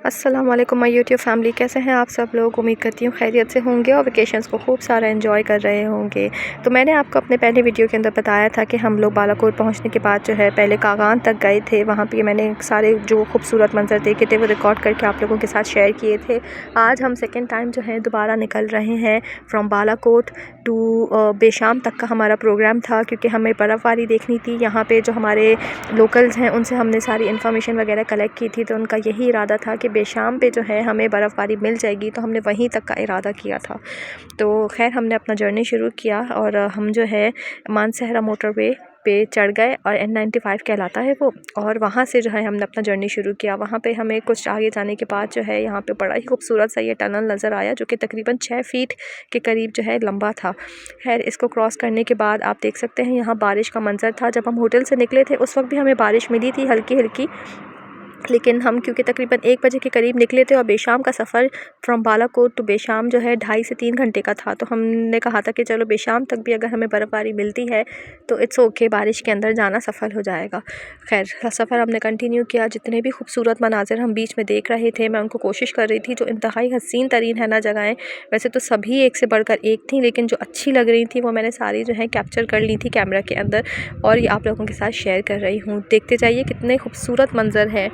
अस्सलाम वालेकुम my YouTube family, कैसे हैं आप सब लोग। उम्मीद करती हूँ खैरियत से होंगे और वेकेशंस को खूब सारा एंजॉय कर रहे होंगे। तो मैंने आपको अपने पहले वीडियो के अंदर बताया था कि हम लोग बालाकोट पहुँचने के बाद जो है पहले कागान तक गए थे। वहाँ पे मैंने सारे जो खूबसूरत मंजर देखे थे वो रिकॉर्ड करके आप लोगों के साथ शेयर किए थे। आज हम सेकेंड टाइम जो है दोबारा निकल रहे हैं फ्रॉम बालाकोट टू बेशाम तक का हमारा प्रोग्राम था, क्योंकि हमें बर्फ़बारी देखनी थी। यहाँ पे जो हमारे लोकल्स हैं उनसे हमने सारी इन्फॉर्मेशन वगैरह कलेक्ट की थी, तो उनका यही इरादा था कि बेशाम पे जो है हमें बर्फ़बारी मिल जाएगी, तो हमने वहीं तक का इरादा किया था। तो खैर हमने अपना जर्नी शुरू किया और हम जो है मानसहरा मोटरवे पे चढ़ गए और N95 कहलाता है वो, और वहाँ से जो है हमने अपना जर्नी शुरू किया। वहाँ पे हमें कुछ आगे जाने के बाद जो है यहाँ पे बड़ा ही खूबसूरत सा ये टनल नज़र आया, जो कि तकरीबन 6 फीट के करीब जो है लंबा था। खैर इसको क्रॉस करने के बाद आप देख सकते हैं यहाँ बारिश का मंज़र था। जब हम होटल से निकले थे उस वक्त भी हमें बारिश मिली थी हल्की हल्की, लेकिन हम क्योंकि तकरीबन 1 बजे के करीब निकले थे और बेशाम का सफ़र फ्रॉम बालाकोट टू बेशाम जो है 2.5 से 3 घंटे का था, तो हमने कहा था कि चलो बेशाम तक भी अगर हमें बर्फ़बारी मिलती है तो इट्स ओके, बारिश के अंदर जाना सफल हो जाएगा। खैर सफ़र हमने कंटिन्यू किया। जितने भी खूबसूरत मनाज़िर हम बीच में देख रहे थे, मैं उनको कोशिश कर रही थी। जो इंतहाई हसीन तरीन है ना जगहें, वैसे तो सभी एक से बढ़कर एक थी, लेकिन जो अच्छी लग रही थी वो मैंने सारी जो है कैप्चर कर ली थी कैमरा के अंदर, और ये आप लोगों के साथ शेयर कर रही हूँ। देखते जाइए कितने खूबसूरत मंज़र है।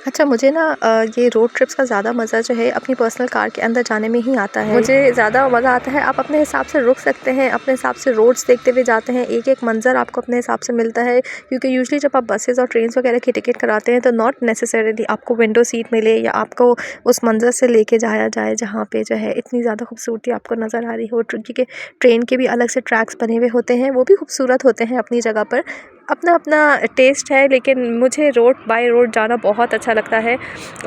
अच्छा, मुझे ना ये रोड ट्रिप्स का ज़्यादा मज़ा जो है अपनी पर्सनल कार के अंदर जाने में ही आता है। मुझे ज़्यादा मज़ा आता है, आप अपने हिसाब से रुक सकते हैं, अपने हिसाब से रोड्स देखते हुए जाते हैं, एक एक मंज़र आपको अपने हिसाब से मिलता है। क्योंकि यूजुअली जब आप बसेस और ट्रेन्स वगैरह की टिकट कराते हैं तो नॉट नेसेसरीली आपको विंडो सीट मिले या आपको उस मंज़र से लेके जाया जाए जहाँ पे जो है इतनी ज़्यादा खूबसूरती आपको नज़र आ रही हो। क्योंकि ट्रेन के भी अलग से ट्रैक्स बने हुए होते हैं, वो भी खूबसूरत होते हैं अपनी जगह पर, अपना अपना टेस्ट है। लेकिन मुझे रोड बाय रोड जाना बहुत अच्छा लगता है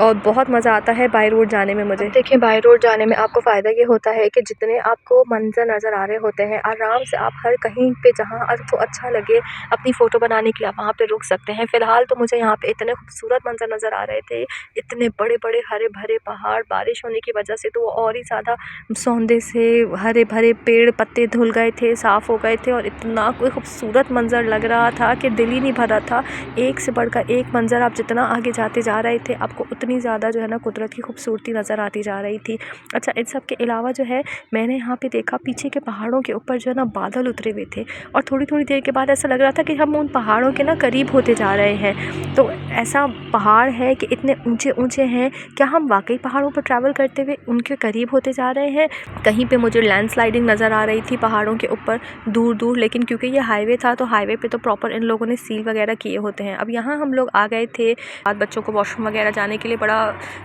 और बहुत मज़ा आता है बाय रोड जाने में मुझे। देखिए बाय रोड जाने में आपको फ़ायदा ये होता है कि जितने आपको मंज़र नज़र आ रहे होते हैं, आराम से आप हर कहीं पे जहाँ आपको अच्छा लगे अपनी फ़ोटो बनाने के लिए आप वहाँ पे रुक सकते हैं। फ़िलहाल तो मुझे यहाँ पे इतने खूबसूरत मंज़र नज़र आ रहे थे, इतने बड़े बड़े हरे भरे पहाड़, बारिश होने की वजह से तो वो और ही ज़्यादा सौंदे से हरे भरे पेड़ पत्ते धुल गए थे, साफ़ हो गए थे, और इतना कोई खूबसूरत मंज़र लग रहा था कि दिल ही नहीं भर रहा था। एक से बढ़कर एक मंज़र, आप जितना आगे जाते जा रहे थे आपको उतनी ज़्यादा जो है ना कुदरत की खूबसूरती नज़र आती जा रही थी। अच्छा, इन सब के अलावा जो है मैंने यहाँ पे देखा पीछे के पहाड़ों के ऊपर जो है ना बादल उतरे हुए थे, और थोड़ी थोड़ी देर के बाद ऐसा लग रहा था कि हम उन पहाड़ों के ना करीब होते जा रहे हैं। तो ऐसा पहाड़ है कि इतने ऊंचे ऊंचे हैं, क्या हम वाकई पहाड़ों पर ट्रैवल करते हुए उनके करीब होते जा रहे हैं। कहीं पे मुझे लैंडस्लाइडिंग नज़र आ रही थी पहाड़ों के ऊपर दूर दूर, लेकिन क्योंकि ये हाईवे था तो हाईवे पे तो प्रॉपर इन लोगों ने सील वगैरह किए होते हैं। अब यहाँ हम लोग आ गए थे, बाद बच्चों को वॉशरूम वगैरह जाने के लिए बड़ा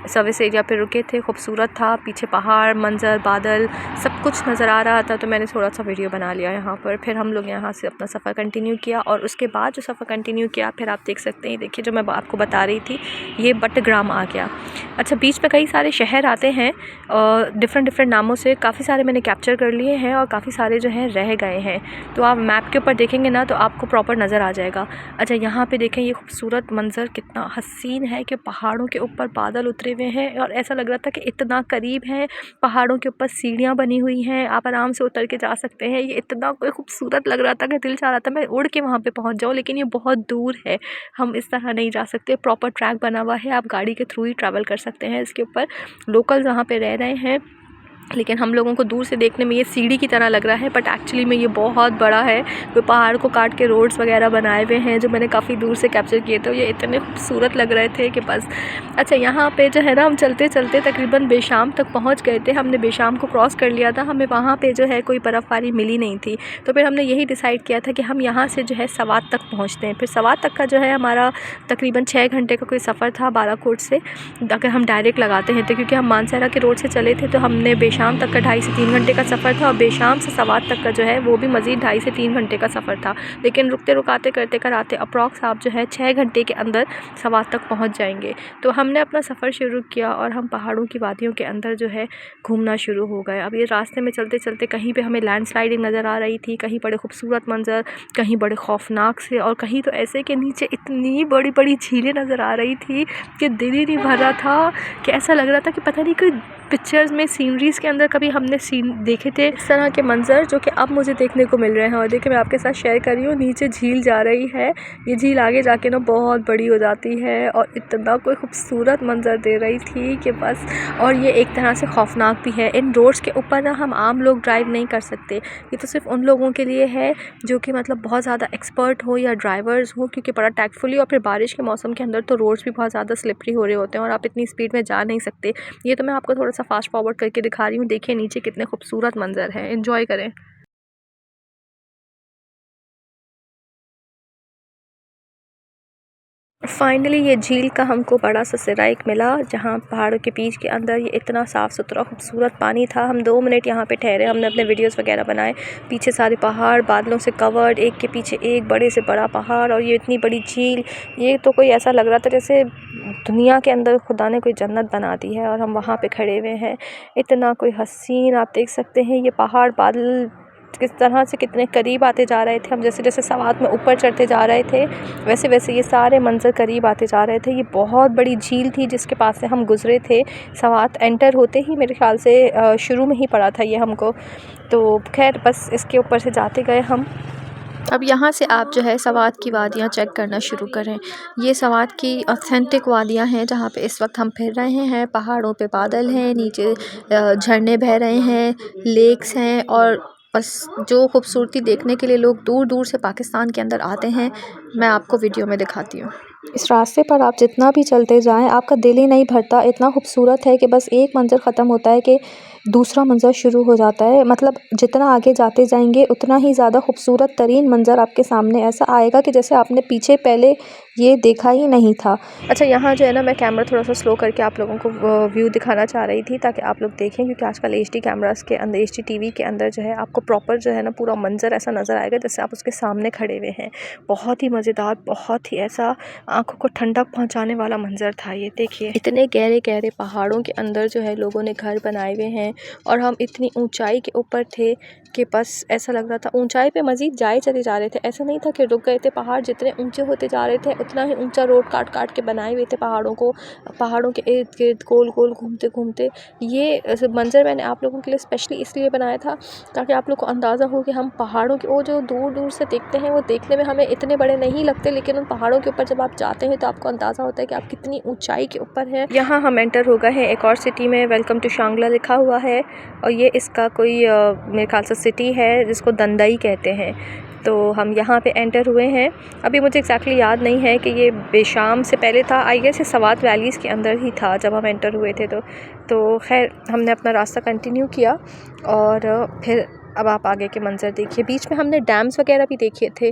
सर्विस एरिया पे रुके थे। खूबसूरत था, पीछे पहाड़, मंज़र, बादल सब कुछ नज़र आ रहा था, तो मैंने थोड़ा सा वीडियो बना लिया यहाँ पर। फिर हम लोग यहाँ से अपना सफ़र कंटिन्यू किया, और उसके बाद जो सफ़र कंटिन्यू किया फिर आप देख सकते हैं, देखिए जो मैं आपको बता रही थी ये बट्टग्राम आ गया। अच्छा, बीच में कई सारे शहर आते हैं और डिफरेंट नामों से, काफ़ी सारे मैंने कैप्चर कर लिए हैं और काफ़ी सारे जो हैं रह गए हैं। तो आप मैप के ऊपर देखेंगे ना तो आपको प्रॉपर नज़र आ जाएगा। अच्छा, यहाँ पे देखें ये खूबसूरत मंज़र कितना हसीन है कि पहाड़ों के ऊपर बादल उतरे हुए हैं, और ऐसा लग रहा था कि इतना करीब है, पहाड़ों के ऊपर सीढ़ियाँ बनी हुई हैं, आप आराम से उतर के जा सकते हैं। ये इतना कोई खूबसूरत लग रहा था कि दिल चाह रहा था मैं उड़ के वहाँ पे पहुँच जाऊँ, लेकिन ये बहुत दूर है, हम इस तरह नहीं जा सकते। प्रॉपर ट्रैक बना हुआ है, आप गाड़ी के थ्रू ही ट्रैवल कर सकते हैं इसके ऊपर। लोकल वहाँ पे रह रहे हैं, लेकिन हम लोगों को दूर से देखने में ये सीढ़ी की तरह लग रहा है, बट एक्चुअली में ये बहुत बड़ा है। वो पहाड़ को काट के रोड्स वगैरह बनाए हुए हैं जो मैंने काफ़ी दूर से कैप्चर किए थे, ये इतने खूबसूरत लग रहे थे कि बस। अच्छा, यहाँ पे जो है ना हम चलते चलते तकरीबन बेशाम तक पहुँच गए थे। हमने बेशाम को क्रॉस कर लिया था, हमें वहाँ पर जो है कोई बर्फ़बारी मिली नहीं थी, तो फिर हमने यही डिसाइड किया था कि हम यहाँ से जो है सवात तक पहुँचते हैं। फिर सवात तक का जो है हमारा तकरीबन 6 घंटे का कोई सफ़र था बालाकोट से, अगर हम डायरेक्ट लगाते हैं तो, क्योंकि हम मानसहरा के रोड से चले थे तो हमने बेशाम तक का 2.5 से 3 घंटे का सफ़र था, और बेशाम से सवात तक का जो है वो भी मज़ीद 2.5 से 3 घंटे का सफ़र था। लेकिन रुकते रुकाते करते कराते अप्रॉक्स आप जो है 6 घंटे के अंदर सवात तक पहुंच जाएंगे। तो हमने अपना सफ़र शुरू किया और हम पहाड़ों की वादियों के अंदर जो है घूमना शुरू हो गए। अब ये रास्ते में चलते चलते कहीं पर हमें लैंडस्लाइडिंग नज़र आ रही थी, कहीं बड़े खूबसूरत मंजर, कहीं बड़े खौफनाक से, और कहीं तो ऐसे कि नीचे इतनी बड़ी बड़ी झीलें नज़र आ रही थी कि दिल ही नहीं भर रहा था, कि ऐसा लग रहा था कि पता नहीं कोई पिक्चर्स में सीनरीज़ के अंदर कभी हमने सीन देखे थे इस तरह के मंजर जो कि अब मुझे देखने को मिल रहे हैं। और देखिए मैं आपके साथ शेयर कर रही हूँ, नीचे झील जा रही है, ये झील आगे जाके ना बहुत बड़ी हो जाती है और इतना कोई खूबसूरत मंजर दे रही थी कि बस। और ये एक तरह से खौफनाक भी है। इन रोड्स के ऊपर ना हम आम लोग ड्राइव नहीं कर सकते, ये तो सिर्फ उन लोगों के लिए है जो कि मतलब बहुत ज़्यादा एक्सपर्ट हो या ड्राइवर्स हो, क्योंकि बड़ा टैक्टफुली। और फिर बारिश के मौसम के अंदर तो रोड्स भी बहुत ज़्यादा स्लिपरी हो रहे होते हैं और आप इतनी स्पीड में जा नहीं सकते। ये तो मैं आपको थोड़ा सा फास्ट फॉरवर्ड करके दिखा रही हूँ। देखिए नीचे कितने खूबसूरत मंजर है, एंजॉय करें। फाइनली ये झील का हमको बड़ा सा सिरा एक मिला, जहाँ पहाड़ों के बीच के अंदर ये इतना साफ़ सुथरा खूबसूरत पानी था। हम 2 मिनट यहाँ पे ठहरे, हमने अपने वीडियोस वगैरह बनाए। पीछे सारे पहाड़ बादलों से कवर्ड, एक के पीछे एक बड़े से बड़ा पहाड़ और ये इतनी बड़ी झील। ये तो कोई ऐसा लग रहा था जैसे दुनिया के अंदर खुदा ने कोई जन्नत बना दी है और हम वहाँ पे खड़े हुए हैं। इतना कोई हसीन, आप देख सकते हैं ये पहाड़ बादल किस तरह से कितने करीब आते जा रहे थे। हम जैसे जैसे सवात में ऊपर चढ़ते जा रहे थे वैसे वैसे ये सारे मंज़र करीब आते जा रहे थे। ये बहुत बड़ी झील थी जिसके पास से हम गुज़रे थे। सवात एंटर होते ही मेरे ख़्याल से शुरू में ही पड़ा था ये हमको। तो खैर बस इसके ऊपर से जाते गए हम। अब यहाँ से आप जो है सवात की वादियाँ चेक करना शुरू करें। ये सवात की ऑथेंटिक वादियाँ हैं जहाँ पे इस वक्त हम फिर रहे हैं। पहाड़ों पे बादल हैं, नीचे झरने बह रहे हैं, लेक्स हैं और बस जो खूबसूरती देखने के लिए लोग दूर दूर से पाकिस्तान के अंदर आते हैं, मैं आपको वीडियो में दिखाती हूँ। इस रास्ते पर आप जितना भी चलते जाएं आपका दिल ही नहीं भरता। इतना खूबसूरत है कि बस एक मंज़र ख़त्म होता है कि दूसरा मंज़र शुरू हो जाता है। मतलब जितना आगे जाते जाएंगे उतना ही ज़्यादा खूबसूरत तरीन मंज़र आपके सामने ऐसा आएगा कि जैसे आपने पीछे पहले ये देखा ही नहीं था। अच्छा यहाँ जो है ना, मैं कैमरा थोड़ा सा स्लो करके आप लोगों को व्यू दिखाना चाह रही थी ताकि आप लोग देखें, क्योंकि आजकल HD कैमरास के अंदर, HD TV के अंदर जो है आपको प्रॉपर जो है ना पूरा मंज़र ऐसा नज़र आएगा जैसे आप उसके सामने खड़े हुए हैं। बहुत ही मज़ेदार, बहुत ही ऐसा आँखों को ठंडक पहुँचाने वाला मंज़र था ये। देखिए इतने गहरे गहरे पहाड़ों के अंदर जो है लोगों ने घर बनाए हुए हैं और हम इतनी ऊंचाई के ऊपर थे कि बस ऐसा लग रहा था ऊंचाई पे मज़ीद जाए चले जा रहे थे। ऐसा नहीं था कि रुक गए थे, पहाड़ जितने ऊंचे होते जा रहे थे उतना ही ऊंचा रोड काट काट के बनाए हुए थे पहाड़ों को। पहाड़ों के इर्द गिर्द गोल गोल घूमते घूमते ये मंज़र मैंने आप लोगों के लिए स्पेशली इसलिए बनाया था ताकि आप लोग को अंदाज़ा हो कि हम पहाड़ों के वो जो दूर दूर से देखते हैं वो देखने में हमें इतने बड़े नहीं लगते, लेकिन उन पहाड़ों के ऊपर जब आप जाते हैं तो आपको अंदाज़ा होता है कि आप कितनी ऊंचाई के ऊपर हैं। यहाँ हम एंटर हो गए हैं एक और सिटी में, वेलकम टू शांगला लिखा हुआ है और ये इसका कोई मेरे ख्याल से सिटी है जिसको दंदई कहते हैं। तो हम यहाँ पे एंटर हुए हैं। अभी मुझे एग्जैक्टली याद नहीं है कि ये बेशाम से पहले था, आई गेस ये सवात वैलीज़ के अंदर ही था जब हम एंटर हुए थे। तो खैर हमने अपना रास्ता कंटिन्यू किया और फिर अब आप आगे के मंज़र देखिए। बीच में हमने डैम्स वगैरह भी देखे थे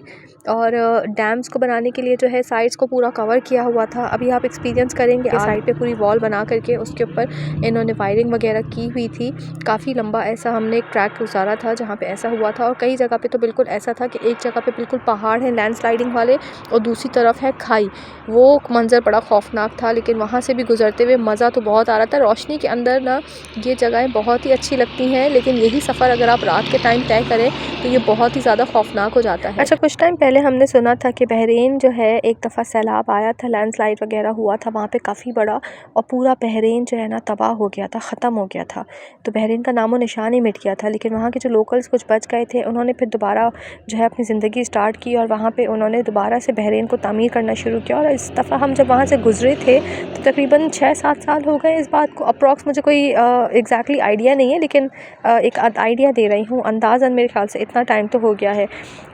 और डैम्स को बनाने के लिए जो है साइड्स को पूरा कवर किया हुआ था। अभी आप एक्सपीरियंस करेंगे, साइड पे पूरी वॉल बना करके उसके ऊपर इन्होंने वायरिंग वगैरह की हुई थी। काफ़ी लंबा ऐसा हमने एक ट्रैक गुजारा था जहाँ पे ऐसा हुआ था और कई जगह पे तो बिल्कुल ऐसा था कि एक जगह पे बिल्कुल पहाड़ हैं लैंडस्लाइडिंग वाले और दूसरी तरफ है खाई। वो मंज़र बड़ा खौफनाक था, लेकिन वहाँ से भी गुजरते हुए मज़ा तो बहुत आ रहा था। रोशनी के अंदर ना ये जगहें बहुत ही अच्छी लगती हैं, लेकिन यही सफ़र अगर आप रात के टाइम तय करें तो ये बहुत ही ज़्यादा खौफनाक हो जाता है। अच्छा कुछ टाइम पहले हमने सुना था कि बहरीन जो है एक दफ़ा सैलाब आया था, लैंडस्लाइड वगैरह हुआ था वहाँ पे काफ़ी बड़ा और पूरा बहरीन जो है ना तबाह हो गया था, ख़त्म हो गया था। तो बहरीन का नामो निशान ही मिट गया था, लेकिन वहाँ के जो लोकल्स कुछ बच गए थे उन्होंने फिर दोबारा जो है अपनी ज़िंदगी स्टार्ट की और वहाँ पर उन्होंने दोबारा से बहरीन को तामीर करना शुरू किया। और इस दफ़ा हम जब वहाँ से गुज़रे थे तो तकरीबन 6-7 साल हो गए इस बात को, अप्रॉक्स मुझे कोई एग्जैक्टली आइडिया नहीं है, लेकिन एक आइडिया दे रही हूँ, अंदाज़न मेरे ख्याल से इतना टाइम तो हो गया है।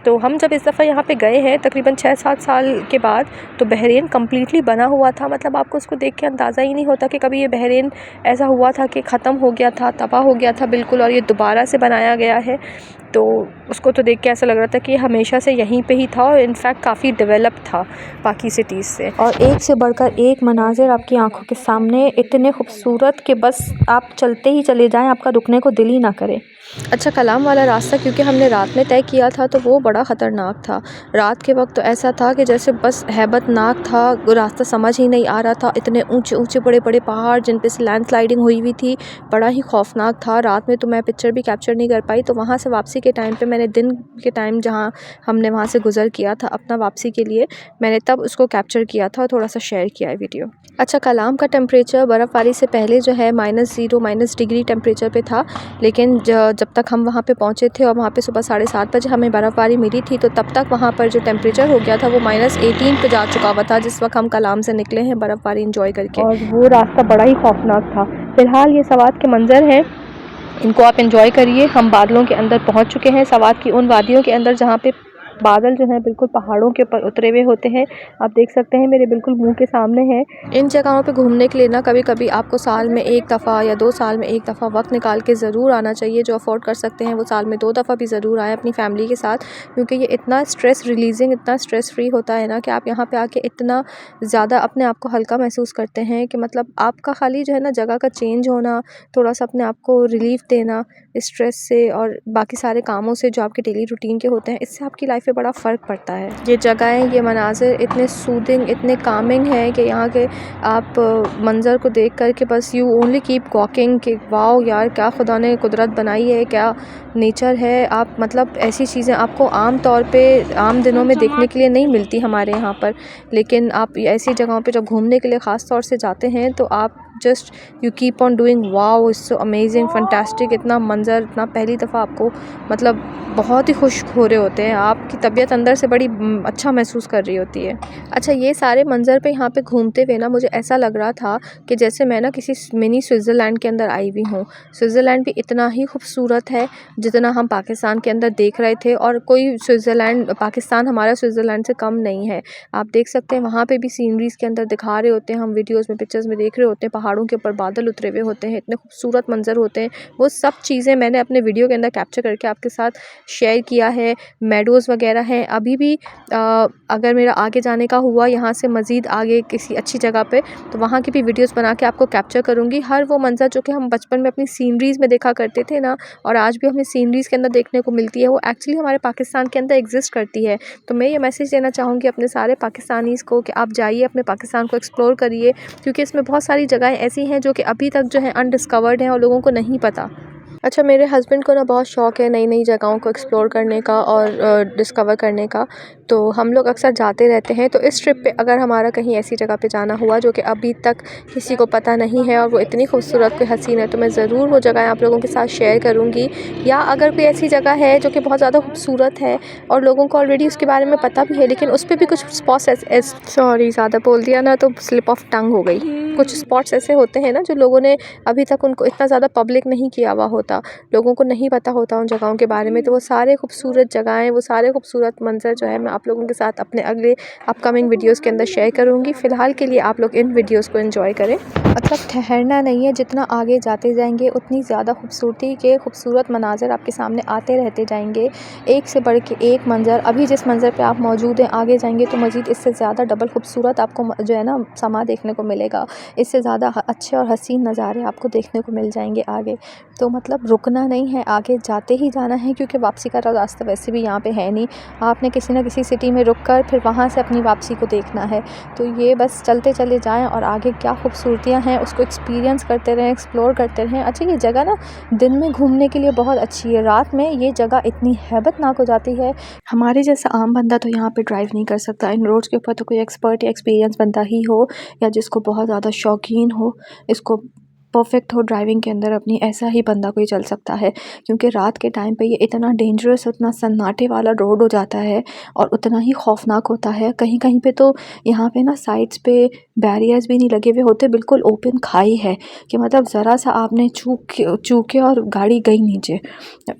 तो हम जब इस दफ़ा यहाँ पे गए हैं तकरीबन 6-7 साल के बाद, तो बहरीन कम्प्लीटली बना हुआ था। मतलब आपको उसको देख के अंदाज़ा ही नहीं होता कि कभी ये बहरीन ऐसा हुआ था कि ख़त्म हो गया था, तबाह हो गया था बिल्कुल, और ये दोबारा से बनाया गया है। तो उसको तो देख के ऐसा लग रहा था कि ये हमेशा से यहीं पे ही था और इनफैक्ट काफ़ी डेवलप था बाकी सिटीज़ से। और एक से बढ़कर एक मनाजिर आपकी आंखों के सामने इतने खूबसूरत कि बस आप चलते ही चले जाएं, आपका रुकने को दिल ही ना करे। अच्छा कलाम कलाम वाला रास्ता क्योंकि हमने रात में तय किया था तो वो बड़ा ख़तरनाक था। रात के वक्त तो ऐसा था कि जैसे बस हैबतनाक था, रास्ता समझ ही नहीं आ रहा था। इतने ऊंचे ऊंचे बड़े बड़े पहाड़ जिन पे से लैंडस्लाइडिंग हुई हुई थी, बड़ा ही खौफनाक था। रात में तो मैं पिक्चर भी कैप्चर नहीं कर पाई। तो वहाँ से वापसी के टाइम पे मैंने दिन के टाइम जहाँ हमने वहाँ से गुज़र किया था अपना वापसी के लिए, मैंने तब उसको कैप्चर किया था और थोड़ा सा शेयर किया है वीडियो। अच्छा, कलाम का टेम्परेचर बर्फ़बारी से पहले जो है -0 टेम्परेचर पे था, लेकिन जब तक हम वहाँ पे पहुँचे थे और वहाँ पे सुबह 7:30 बजे हमें बर्फ़बारी मिली थी, तो तब तक वहाँ पर जो टेम्परेचर हो गया था वो -18 पे जा चुका हुआ था जिस वक्त हम कलाम से निकले हैं बर्फ़बारी इंजॉय करके। और वो रास्ता बड़ा ही खौफनाक था। फ़िलहाल ये सवात के मंज़र हैं, इनको आप एंजॉय करिए। हम बादलों के अंदर पहुंच चुके हैं, सवात की उन वादियों के अंदर जहां पे बादल जो हैं बिल्कुल पहाड़ों के ऊपर उतरे हुए होते हैं। आप देख सकते हैं मेरे बिल्कुल मुंह के सामने है। इन जगहों पे घूमने के लिए ना कभी कभी आपको साल में 1 दफ़ा या 2 साल में 1 दफ़ा वक्त निकाल के ज़रूर आना चाहिए। जो अफोर्ड कर सकते हैं वो साल में 2 दफ़ा भी ज़रूर आएँ अपनी फैमिली के साथ, क्योंकि ये इतना स्ट्रेस रिलीजिंग, इतना स्ट्रेस फ्री होता है ना कि आप यहाँ पे आके इतना ज़्यादा अपने आप को हल्का महसूस करते हैं कि मतलब आपका खाली जो है ना जगह का चेंज होना, थोड़ा सा अपने आप को रिलीफ देना स्ट्रेस से और बाकी सारे कामों से जो आपके डेली रूटीन के होते हैं, इससे आपकी लाइफ पे बड़ा फ़र्क पड़ता है। ये जगहें, ये मनाज़िर इतने सूदिंग, इतने कामिंग हैं कि यहाँ के आप मंज़र को देख कर के बस यू ओनली कीप वॉकिंग कि वाओ यार, क्या खुदा ने कुदरत बनाई है, क्या नेचर है। आप मतलब ऐसी चीज़ें आपको आम तौर पे आम दिनों में देखने के लिए नहीं मिलती हमारे यहाँ पर, लेकिन आप ऐसी जगहों पे जब घूमने के लिए ख़ास तौर से जाते हैं तो आप just you keep on doing wow, it's so amazing, fantastic. इतना मंज़र, इतना पहली दफ़ा आपको मतलब बहुत ही खुश हो रहे होते हैं, आपकी तबीयत अंदर से बड़ी अच्छा महसूस कर रही होती है। अच्छा, ये सारे मंज़र पे यहाँ पे घूमते हुए ना मुझे ऐसा लग रहा था कि जैसे मैं ना किसी मिनी स्विट्ज़रलैंड के अंदर आई हुई हूँ। स्विट्ज़रलैंड भी इतना ही खूबसूरत है जितना हम पाकिस्तान के अंदर देख रहे थे, और कोई स्विट्ज़रलैंड, पाकिस्तान हमारा स्विट्ज़रलैंड से कम नहीं है। आप देख सकते हैं वहाँ पे भी सीनरीज़ के अंदर दिखा रहे होते हैं, हम वीडियोज़ में, पिक्चर्स में देख रहे होते हैं, पहाड़ों के ऊपर बादल उतरे हुए होते हैं, इतने खूबसूरत मंज़र होते हैं। वो सब चीज़ें मैंने अपने वीडियो के अंदर कैप्चर करके आपके साथ शेयर किया है। मेडोज़ वगैरह हैं। अभी भी अगर मेरा आगे जाने का हुआ यहाँ से मज़ीद आगे किसी अच्छी जगह पे, तो वहाँ की भी वीडियोज़ बना के आपको कैप्चर करूँगी। हर वो मंज़र जो कि हम बचपन में अपनी सीनरीज़ में देखा करते थे ना, और आज भी हमें सीनरीज़ के अंदर देखने को मिलती है, वो एक्चुअली हमारे पाकिस्तान के अंदर एग्जिस्ट करती है। तो मैं ये मैसेज देना चाहूँगी अपने सारे पाकिस्तानीज़ को कि आप जाइए, अपने पाकिस्तान को एक्सप्लोर करिए, क्योंकि इसमें बहुत सारी जगहें ऐसी हैं जो कि अभी तक जो है अनडिस्कवर्ड हैं और लोगों को नहीं पता। अच्छा, मेरे हस्बैंड को ना बहुत शौक़ है नई नई जगहों को एक्सप्लोर करने का और डिस्कवर करने का, तो हम लोग अक्सर जाते रहते हैं। तो इस ट्रिप पे अगर हमारा कहीं ऐसी जगह पे जाना हुआ जो कि अभी तक किसी को पता नहीं है और वो इतनी खूबसूरत, कोई हसीन है, तो मैं ज़रूर वो जगह आप लोगों के साथ शेयर करूँगी। या अगर कोई ऐसी जगह है जो कि बहुत ज़्यादा खूबसूरत है और लोगों को ऑलरेडी उसके बारे में पता भी है, लेकिन उस पे भी कुछ स्पॉट्स सॉरी ज़्यादा बोल दिया ना तो स्लिप ऑफ टंग हो गई। कुछ स्पॉट्स ऐसे होते हैं ना जो लोगों ने अभी तक उनको इतना ज़्यादा पब्लिक नहीं किया हुआ होता, लोगों को नहीं पता होता उन जगहों के बारे में। तो वो सारे खूबसूरत जगहें, वो सारे खूबसूरत मंज़र जो है मैं आप लोगों के साथ अपने अगले अपकमिंग वीडियोज़ के अंदर शेयर करूँगी। फ़िलहाल के लिए आप लोग इन वीडियोज़ को एंजॉय करें। मतलब ठहरना नहीं है, जितना आगे जाते जाएंगे उतनी ज़्यादा खूबसूरती के खूबसूरत मनाज़र आपके सामने आते रहते जाएंगे, एक से बढ़ के एक मंज़र। अभी जिस मंज़र पे आप मौजूद हैं, आगे जाएंगे तो मज़ीद इससे ज़्यादा डबल खूबसूरत आपको जो है ना समा देखने को मिलेगा। इससे ज़्यादा अच्छे और हसीन नज़ारे आपको देखने को मिल जाएंगे आगे। तो मतलब रुकना नहीं है, आगे जाते ही जाना है, क्योंकि वापसी का रास्ता वैसे भी यहाँ पे है नहीं। आपने किसी न किसी सिटी में रुक कर फिर वहाँ से अपनी वापसी को देखना है। तो ये बस चलते चले जाएं और आगे क्या खूबसूरतियाँ हैं उसको एक्सपीरियंस करते रहें, एक्सप्लोर करते रहें। अच्छा, ये जगह ना दिन में घूमने के लिए बहुत अच्छी है, रात में ये जगह इतनी हैबतनाक हो जाती है। हमारे जैसा आम बंदा तो यहाँ पे ड्राइव नहीं कर सकता। इन रोड्स के ऊपर तो कोई एक्सपर्ट या एक्सपीरियंस बंदा ही हो, या जिसको बहुत ज़्यादा शौकीन हो, इसको परफेक्ट हो ड्राइविंग के अंदर अपनी, ऐसा ही बंदा कोई चल सकता है। क्योंकि रात के टाइम पे ये इतना डेंजरस, उतना सन्नाटे वाला रोड हो जाता है और उतना ही खौफनाक होता है। कहीं कहीं पे तो यहाँ पे ना साइड्स पे बैरियर्स भी नहीं लगे हुए होते, बिल्कुल ओपन खाई है कि मतलब ज़रा सा आपने चूके और गाड़ी गई नीचे।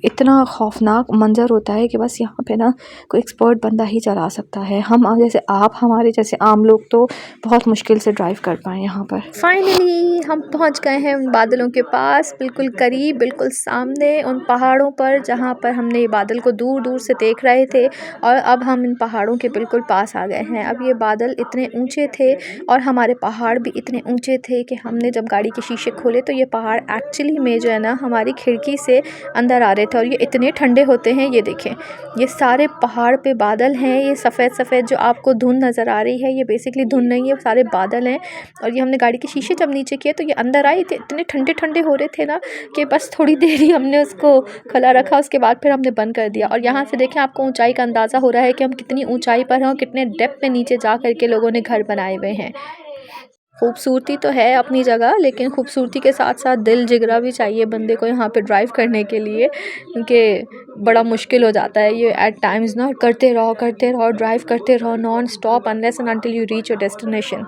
इतना खौफनाक मंजर होता है कि बस यहाँ पे ना कोई एक्सपर्ट बंदा ही चला सकता है। हम जैसे हमारे जैसे आम लोग तो बहुत मुश्किल से ड्राइव कर पाए यहाँ पर। फाइनली हम पहुँच गए हैं उन बादलों के पास, बिल्कुल करीब, बिल्कुल सामने उन पहाड़ों पर जहाँ पर हमने ये बादल को दूर दूर से देख रहे थे, और अब हम इन पहाड़ों के बिल्कुल पास आ गए हैं। अब ये बादल इतने ऊंचे थे और हमारे पहाड़ भी इतने ऊंचे थे कि हमने जब गाड़ी के शीशे खोले तो ये पहाड़ एक्चुअली में जो है ना हमारी खिड़की से अंदर आ रहे थे। और ये इतने ठंडे होते हैं, ये देखें, ये सारे पहाड़ पे बादल हैं, ये सफ़ेद सफ़ेद जो आपको धुंध नज़र आ रही है ये बेसिकली धुंध नहीं है, सारे बादल हैं। और ये हमने गाड़ी के शीशे जब नीचे किए तो ये अंदर आए थे, इतने ठंडे ठंडे हो रहे थे ना कि बस थोड़ी देर ही हमने उसको खुला रखा, उसके बाद फिर हमने बंद कर दिया। और यहाँ से देखें, आपको ऊंचाई का अंदाज़ा हो रहा है कि हम कितनी ऊंचाई पर हैं और कितने डेप्थ में नीचे जा करके लोगों ने घर बनाए हुए हैं। खूबसूरती तो है अपनी जगह, लेकिन खूबसूरती के साथ साथ दिल जिगरा भी चाहिए बंदे को यहाँ पे ड्राइव करने के लिए, क्योंकि बड़ा मुश्किल हो जाता है ये एट टाइम्स ना। करते रहो ड्राइव करते रहो non stop unless and until you reach your destination.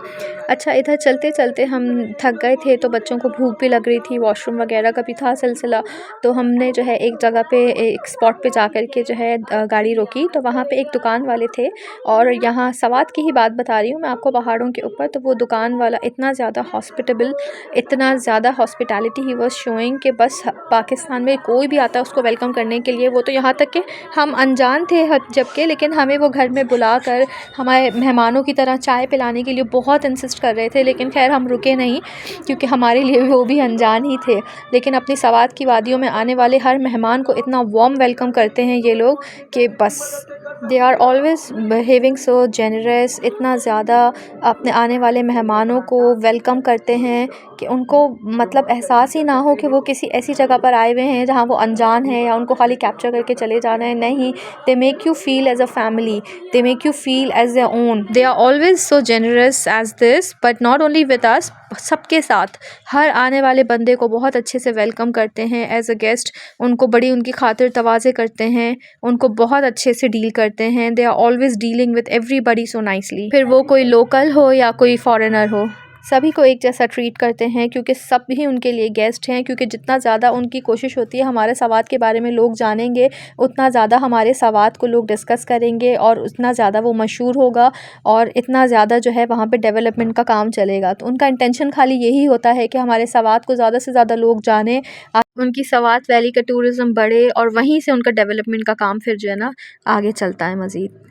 अच्छा, इधर चलते चलते हम थक गए थे तो बच्चों को भूख भी लग रही थी, वॉशरूम वगैरह का भी था सिलसिला। तो हमने जो है एक जगह पे एक स्पॉट पे जा कर के जो है गाड़ी रोकी। तो वहाँ पे एक दुकान वाले थे, और यहाँ सवात की ही बात बता रही हूँ मैं आपको, पहाड़ों के ऊपर। तो वो दुकान वाला इतना ज़्यादा हॉस्पिटेबल, इतना ज़्यादा हॉस्पिटैलिटी ही वाज शोइंग कि बस पाकिस्तान में कोई भी आता है उसको वेलकम करने के लिए। वो तो यहाँ तक कि हम अनजान थे जबकि, लेकिन हमें वो घर में बुलाकर हमारे मेहमानों की तरह चाय पिलाने के लिए बहुत इंसिस्ट कर रहे थे। लेकिन खैर हम रुके नहीं, क्योंकि हमारे लिए वो भी अनजान ही थे। लेकिन अपनी सवात की वादियों में आने वाले हर मेहमान को इतना वार्म वेलकम करते हैं ये लोग कि बस they are always behaving so generous. इतना ज़्यादा अपने आने वाले मेहमानों को वेलकम करते हैं कि उनको मतलब एहसास ही ना हो कि वो किसी ऐसी जगह पर आए हुए हैं जहाँ वो अनजान है या उनको खाली कैप्चर करके चले जाना है। नहीं, they make you feel as a family, they make you feel as their own. They are always so generous as this, but not only with us, सबके साथ हर आने वाले बंदे को बहुत अच्छे से वेलकम करते हैं एज अ गेस्ट। उनको बड़ी उनकी खातिर तवाज़े करते हैं, उनको बहुत अच्छे से डील करते हैं। They are always dealing with everybody so nicely, फिर वो कोई लोकल हो या कोई फॉरेनर हो, सभी को एक जैसा ट्रीट करते हैं, क्योंकि सब ही उनके लिए गेस्ट हैं। क्योंकि जितना ज़्यादा उनकी कोशिश होती है हमारे सवात के बारे में लोग जानेंगे, उतना ज़्यादा हमारे सवात को लोग डिस्कस करेंगे और उतना ज़्यादा वो मशहूर होगा और इतना ज़्यादा जो है वहाँ पे डेवलपमेंट का काम चलेगा। तो उनका इंटेंशन खाली यही होता है कि हमारे सवात को ज़्यादा से ज़्यादा लोग जानें, उनकी सवात वैली का टूरिज़्म बढ़े और वहीं से उनका डेवलपमेंट का काम फिर जो है ना आगे चलता है मज़ीद।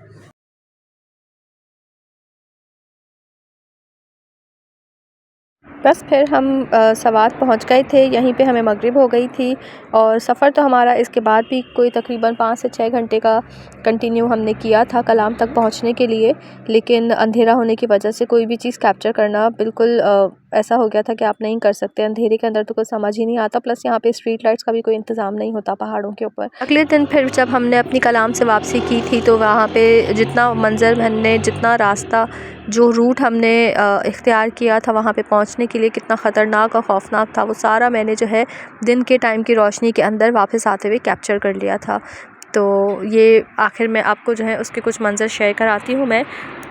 बस फिर हम सवात पहुंच गए थे, यहीं पे हमें मगरिब हो गई थी। और सफ़र तो हमारा इसके बाद भी कोई तकरीबन 5 से 6 घंटे का कंटिन्यू हमने किया था कलाम तक पहुंचने के लिए। लेकिन अंधेरा होने की वजह से कोई भी चीज़ कैप्चर करना बिल्कुल ऐसा हो गया था कि आप नहीं कर सकते। अंधेरे के अंदर तो कुछ समझ ही नहीं आता, प्लस यहाँ पे स्ट्रीट लाइट्स का भी कोई इंतज़ाम नहीं होता पहाड़ों के ऊपर। अगले दिन फिर जब हमने अपनी कलाम से वापसी की थी तो वहाँ पे जितना मंज़र हमने, जितना रास्ता, जो रूट हमने इख्तियार किया था वहाँ पे पहुँचने के लिए, कितना ख़तरनाक और ख़ौफनाक था, वो सारा मैंने जो है दिन के टाइम की रोशनी के अंदर वापस आते हुए कैप्चर कर लिया था। तो ये आखिर में आपको जो है उसके कुछ मंज़र शेयर कराती हूँ मैं।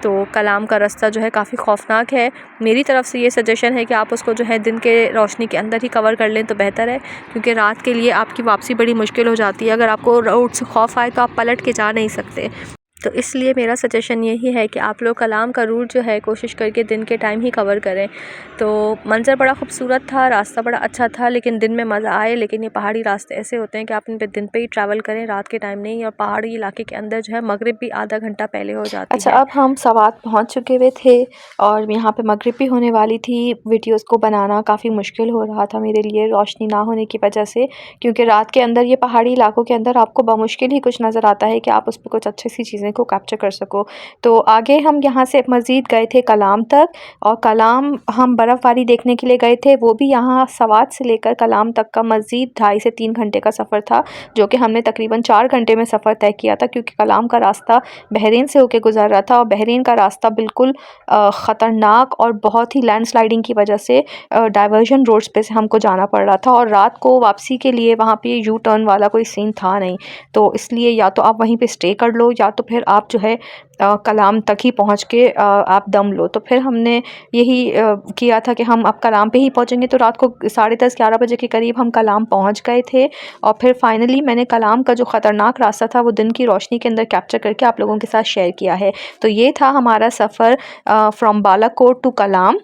तो कलाम का रास्ता जो है काफ़ी ख़ौफनाक है। मेरी तरफ़ से ये सजेशन है कि आप उसको जो है दिन के रोशनी के अंदर ही कवर कर लें तो बेहतर है, क्योंकि रात के लिए आपकी वापसी बड़ी मुश्किल हो जाती है। अगर आपको रोड से खौफ आए तो आप पलट के जा नहीं सकते। तो इसलिए मेरा सजेशन यही है कि आप लोग कलाम का रूट जो है कोशिश करके दिन के टाइम ही कवर करें। तो मंज़र बड़ा खूबसूरत था, रास्ता बड़ा अच्छा था, लेकिन दिन में मज़ा आए। लेकिन ये पहाड़ी रास्ते ऐसे होते हैं कि आप इन पे दिन पे ही ट्रैवल करें, रात के टाइम नहीं। और पहाड़ी इलाके के अंदर जो है मगरिब भी आधा घंटा पहले हो जाती है। अच्छा, अब हम सवात पहुँच चुके हुए थे और यहाँ पर मगरिब भी होने वाली थी। वीडियोज़ को बनाना काफ़ी मुश्किल हो रहा था मेरे लिए रोशनी ना होने की वजह से, क्योंकि रात के अंदर ये पहाड़ी इलाकों के अंदर आपको बामुश्किल ही कुछ नज़र आता है कि आप उस पर कुछ अच्छी सी चीज़ें को कैप्चर कर सको। तो आगे हम यहाँ से मज़ीद गए थे कलाम तक, और कलाम हम बर्फ़बारी देखने के लिए गए थे। वो भी यहाँ सवात से लेकर कलाम तक का मज़ीद 2.5 से 3 घंटे का सफ़र था, जो कि हमने तकरीबन 4 घंटे में सफ़र तय किया था, क्योंकि कलाम का रास्ता बहरीन से होकर गुजर रहा था और बहरीन का रास्ता बिल्कुल ख़तरनाक और बहुत ही लैंडस्लाइडिंग की वजह से डाइवर्जन रोड्स पे से हमको जाना पड़ रहा था। और रात को वापसी के लिए वहाँ पे यू टर्न वाला कोई सीन था नहीं, तो इसलिए या तो आप वहीं पे स्टे कर लो या तो फिर आप जो है कलाम तक ही पहुँच के आप दम लो। तो फिर हमने यही किया था कि हम अब कलाम पे ही पहुँचेंगे। तो रात को 10:30-11 बजे के करीब हम कलाम पहुँच गए थे, और फिर फाइनली मैंने कलाम का जो ख़तरनाक रास्ता था वो दिन की रोशनी के अंदर कैप्चर करके आप लोगों के साथ शेयर किया है। तो ये था हमारा सफ़र फ्रॉम बालाकोट टू कलाम।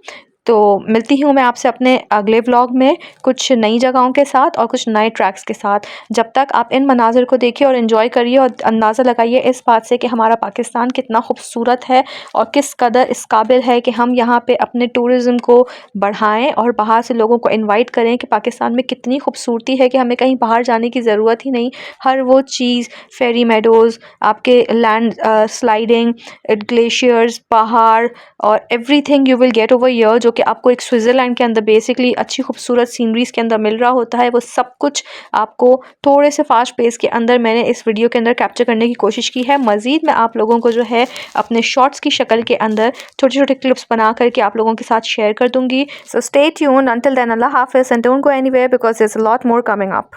तो मिलती हूँ मैं आपसे अपने अगले व्लॉग में कुछ नई जगहों के साथ और कुछ नए ट्रैक्स के साथ। जब तक आप इन मनाज़िर को देखिए और एंजॉय करिए और अंदाज़ा लगाइए इस बात से कि हमारा पाकिस्तान कितना खूबसूरत है और किस कदर इस काबिल है कि हम यहाँ पे अपने टूरिज़्म को बढ़ाएं और बाहर से लोगों को इनवाइट करें कि पाकिस्तान में कितनी खूबसूरती है कि हमें कहीं बाहर जाने की ज़रूरत ही नहीं। हर वो चीज़, फेरी मेडोज़, आपके लैंड स्लाइडिंग, ग्लेशियर्स, पहाड़ और everything you will get over here, जो कि आपको एक स्विट्ज़रलैंड के अंदर बेसिकली अच्छी खूबसूरत सीनरीज़ के अंदर मिल रहा होता है, वो सब कुछ आपको थोड़े से फास्ट पेस के अंदर मैंने इस वीडियो के अंदर कैप्चर करने की कोशिश की है। मज़ीद मैं आप लोगों को जो है अपने शॉर्ट्स की शक्ल के अंदर छोटे छोटे क्लिप्स बना करके आप लोगों के साथ शेयर कर दूंगी। So stay tuned, until then अल्लाह हाफिज़ and don't go anywhere because there is a lot more coming up.